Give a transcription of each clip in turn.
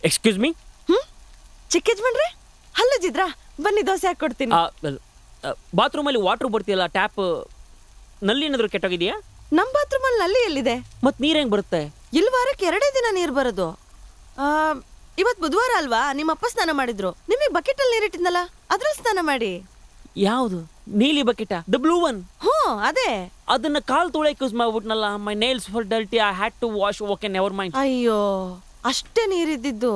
Excuse me. ಚಿಕ್ಕ ಯಜಮಾನ್ರೆ ಹಲ್ಲಜಿದ್ರಾ ಬನ್ನಿ ದೋಸೆ ಹಾಕೊಡ್ತೀನಿ. ಬಾತ್ರೂಮಲ್ಲಿ ವಾಟರ್ ಬರ್ತಿಯಲ್ಲ, ಟ್ಯಾಪ್ ನಲ್ಲಿ ಏನಾದ್ರು ಕೆಟ್ಟೋಗಿದೆಯಾ? ನಮ್ಮ ಬಾತ್ರೂಮಲ್ಲಿ ನಲ್ಲಿ ಎಲ್ಲಿದೆ? ಮತ್ ನೀರ್ ಹೆಂಗ್ ಬರುತ್ತೆ? ಇಲ್ಲಿ ವಾರಕ್ಕೆ 2 ದಿನ ನೀರು ಬರೋದು. ಇವತ್ತು ಬುಧವಾರ ಅಲ್ವಾ, ನಿಮ್ಮಪ್ಪ ಸ್ನಾನ ಮಾಡಿದ್ರು. ನಿಮಗೆ ಬಕೆಟ್ ಅಲ್ಲಿ ನೀರಿಟ್ಟಿದ್ನಲ್ಲ, ಅದ್ರಲ್ಲಿ ಸ್ನಾನ ಮಾಡಿ. ಯಾವುದು? ನೀಲಿ ಬಕೆಟ್, ದ ಬ್ಲೂ ಒನ್? ಅದೇ. ಅದನ್ನ ಕಾಲ್ ತೊಳೆಯಕ್ಕೆ ಯೂಸ್ ಮಾಡ್ಬಿಟ್ನಲ್ಲ. My nails for dirty, I had to wash. Okay, never mind. ಅಯ್ಯೋ, ಅಷ್ಟೇ ನೀರಿದ್ದಿದ್ದು.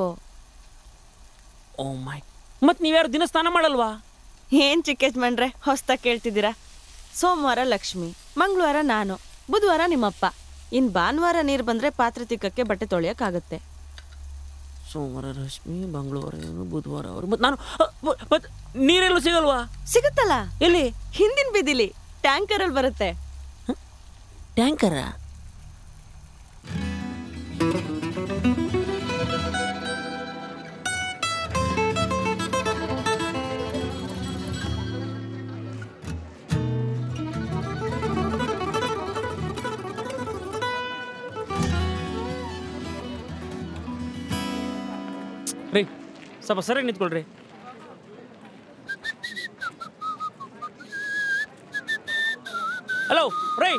ಓ ಮೈ. ಮತ್ ನೀವ್ಯಾರು ದಿನ ಸ್ನಾನ ಮಾಡಲ್ವಾ? ಏನ್ ಚಿಕ್ಕ ಯಜಮಾನ್ರೆ ಹೊಸ್ದಾಗಿ ಕೇಳ್ತಿದ್ದೀರಾ? ಸೋಮವಾರ ಲಕ್ಷ್ಮಿ, ಮಂಗಳವಾರ ನಾನು, ಬುಧವಾರ ನಿಮ್ಮಪ್ಪ. ಇನ್ ಭಾನುವಾರ ನೀರು ಬಂದ್ರೆ ಪಾತ್ರೆ ತಿಕ್ಕಕ್ಕೆ, ಬಟ್ಟೆ ತೊಳೆಯಕ್ಕಾಗತ್ತೆ. ಸೋಮವಾರ ರಶ್ಮಿ, ಮಂಗಳವಾರ ಬುಧವಾರ ಅವರು. ಮತ್ ನಾನು ನೀರೆಲ್ಲೂ ಸಿಗಲ್ವಾ? ಸಿಗುತ್ತಲ್ಲ. ಎಲ್ಲಿ? ಹಿಂದಿನ ಬೀದಿಲಿ ಟ್ಯಾಂಕರ್ ಅಲ್ಲಿ ಬರುತ್ತೆ. ಟ್ಯಾಂಕರ? ರೀ, ಸ್ವಲ್ಪ ಸರಿಯಾಗಿ ನಿಂತ್ಕೊಳ್ರಿ. ಹಲೋ ರೈ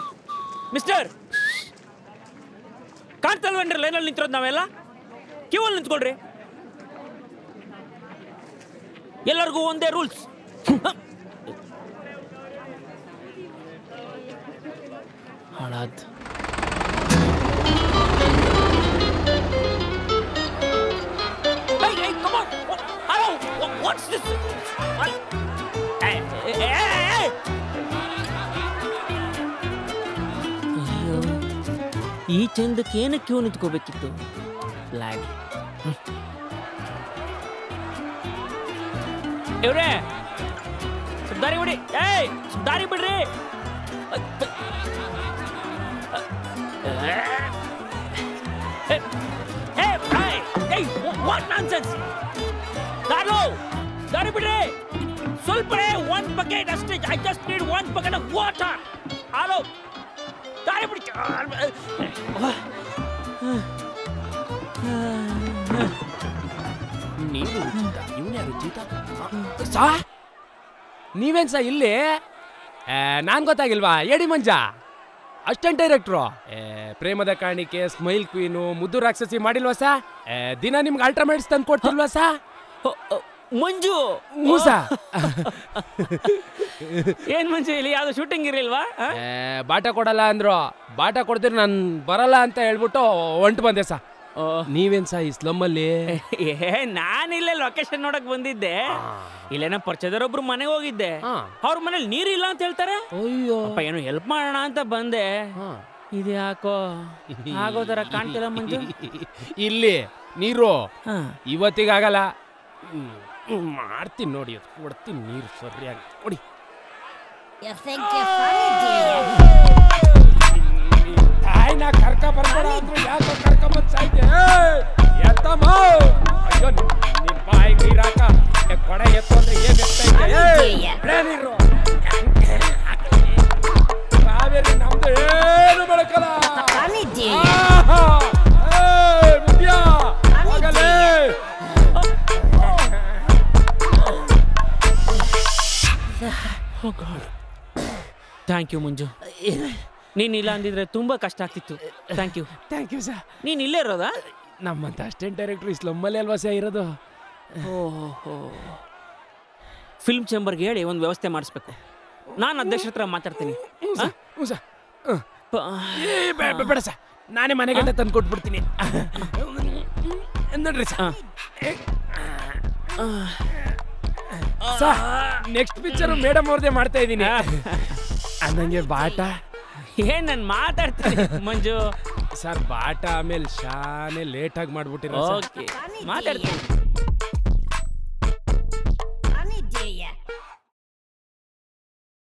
ಮಿಸ್ಟರ್, ಕಾಣ್ತಲ್ವೇನ್ರಿ ಲೈನಲ್ಲಿ ನಿಂತಿರೋದು ನಾವೆಲ್ಲ? ಕ್ಯೂವಲ್ಲಿ ನಿಂತ್ಕೊಳ್ರಿ. ಎಲ್ಲರಿಗೂ ಒಂದೇ ರೂಲ್ಸ್. ಹಾಳಾದ್. What's this? ಅಯ್ಯೋ, ಈ ಚಂದಕ್ಕೆ ಏನಕ್ಕೆ ಕ್ಯೂ ನಿಂತ್ಕೋಬೇಕಿತ್ತು? ಲ್ಯಾಗ್. ಇವ್ರೇ ದಾರಿ ಬಿಡಿ. ದಾರಿ ಬಿಡ್ರಿ. What nonsense. ದಾರಿ ಬಿಡ್ರಿ. ಸ್ವಲ್ಪ ಒಂದು ಬಕೆಟ್ ಅಷ್ಟೇ. I just need one bucket of water. Hello, ದಾರಿ ಬಿಡಿ. ನೀವೇನ್ ಸಾ ಇಲ್ಲಿ? ನಾನ್ ಗೊತ್ತಾಗಿಲ್ವಾ? ಎಡಿ ಮಂಜ, ಅಸಿಸ್ಟೆಂಟ್ ಡೈರೆಕ್ಟ್ರು. ಪ್ರೇಮದ ಕಾಣಿಕೆ, ಸ್ಮೈಲ್ ಕ್ವೀನು, ಮುದ್ದು ರಾಕ್ಷಸಿ ಮಾಡಿಲ್ವಾ ಸಾ? ದಿನ ನಿಮ್ಗೆ ಅಲ್ಟ್ರಾಮೈಟ್ಸ್ ತಂದು ಕೊಡ್ತಿಲ್ವಾ ಸಾ? ಮಂಜು ಮೂಸ. ಏನ್ ಮಂಜು, ಇಲ್ಲಿ ಯಾವ್ದು ಶೂಟಿಂಗ್ ಇರಲಿಲ್ವಾ? ಬಾಟ ಕೊಡಲ್ಲ ಅಂದ್ರು. ಬಾಟ ಕೊಡ್ತೀರಿ ನಾನು ಬರಲ್ಲ ಅಂತ ಹೇಳ್ಬಿಟ್ಟು ಹೊಂಟು ಬಂದೆ ಸಾ. ನೀವೇನ್ ಸಾ ಈ ಸ್ಲಮ್ಮಲ್ಲಿ? ನಾನಿಲ್ಲೇ ಲೊಕೇಶನ್ ನೋಡಕ್ ಬಂದಿದ್ದೆ. ಇಲ್ಲೇನ ಪರಿಚಯದವರೊಬ್ರು ಮನೆಗೆ ಹೋಗಿದ್ದೆ. ಅವ್ರ ಮನೇಲಿ ನೀರಿಲ್ಲ ಅಂತ ಹೇಳ್ತಾರೆ. ಅಯ್ಯೋ, ಏನೋ ಹೆಲ್ಪ್ ಮಾಡೋಣ ಅಂತ ಬಂದೆ. ಇದು ಯಾಕೋ ಆಗೋ ತರ ಕಾಣ್ತಿಲ್ಲ ಮಂಜು. ಇಲ್ಲಿ ನೀರು ಇವತ್ತಿಗಾಗಲ್ಲ, ಮಾಡ್ತೀನಿ ನೋಡಿ. ಅದು ಕೊಡ್ತೀನಿ ನೀರು ಸರಿಯಾಗಿ ಕೊಡಿ. ತಾಯಿನ ಕರ್ಕ ಬರ್ಬೇಡ ಅಂದ್ರು ಯಾಕೋ ಕರ್ಕ ಬಂದ್ ಸಾಯ್ತೆ. ಎತ್ತಮ್ಮ, ಅಯ್ಯೋ ನಿನ್ ಬಾಯಿ ನೀರಾಕ ಕೊಡೆ ಎತ್ತಂದ್ರೆ ಏನ್ ಎತ್ತ ನೀರು. ಕಾವೇರಿ ನಮ್ದು ಏನು ಬೆಳಕಲ್ಲ. ಥ್ಯಾಂಕ್ ಯು ಮಂಜು. ನೀನ್ ಇಲ್ಲ ಅಂದಿದ್ರೆ ತುಂಬಾ ಕಷ್ಟ ಆಗ್ತಿತ್ತು. Thank you. Thank you sir. ನೀನ್ ಇಲ್ಲೇ ಇರೋದಾ? ನಮ್ಮಂತ ಅಸಿಸ್ಟೆಂಟ್ ಡೈರೆಕ್ಟರ್ ಇಸ್ಲಮ್ಮಲ್ಲಿ ಅಲ್ವಾ ಸರ್ ಇರೋದು? ಓಹೋ, ಫಿಲ್ಮ್ ಚೇಂಬರ್ಗೆ ಹೇಳಿ ಒಂದು ವ್ಯವಸ್ಥೆ ಮಾಡಿಸ್ಬೇಕು. ನಾನು ಅಧ್ಯಕ್ಷರ ಹತ್ರ ಮಾತಾಡ್ತೀನಿ. ಬೇಡ ಸರ್, ನಾನೇ ಮನೆ ಗಂಟೆ ತಂದು ಕೊಟ್ಬಿಡ್ತೀನಿ ನೋಡ್ರಿ ಸರ್. ನೆಕ್ಸ್ಟ್ ಪಿಕ್ಚರ್ ಮೇಡಮ್ ಅವ್ರದೇ ಮಾಡ್ತಾ ಇದ್ದೀನಿ. ಅಂದಂಗೆ ಬಾಟ ಏನ್ ನಾನು ಮಾತಾಡ್ತೀನಿ ಮಂಜು. ಸರ್ ಬಾಟ ಆಮೇಲೆ ಶಾನೆ ಲೇಟ್ ಆಗಿ ಮಾಡ್ಬಿಟ್ಟಿರೋ. ಓಕೆ, ಮಾತಾಡ್ತೀನಿ.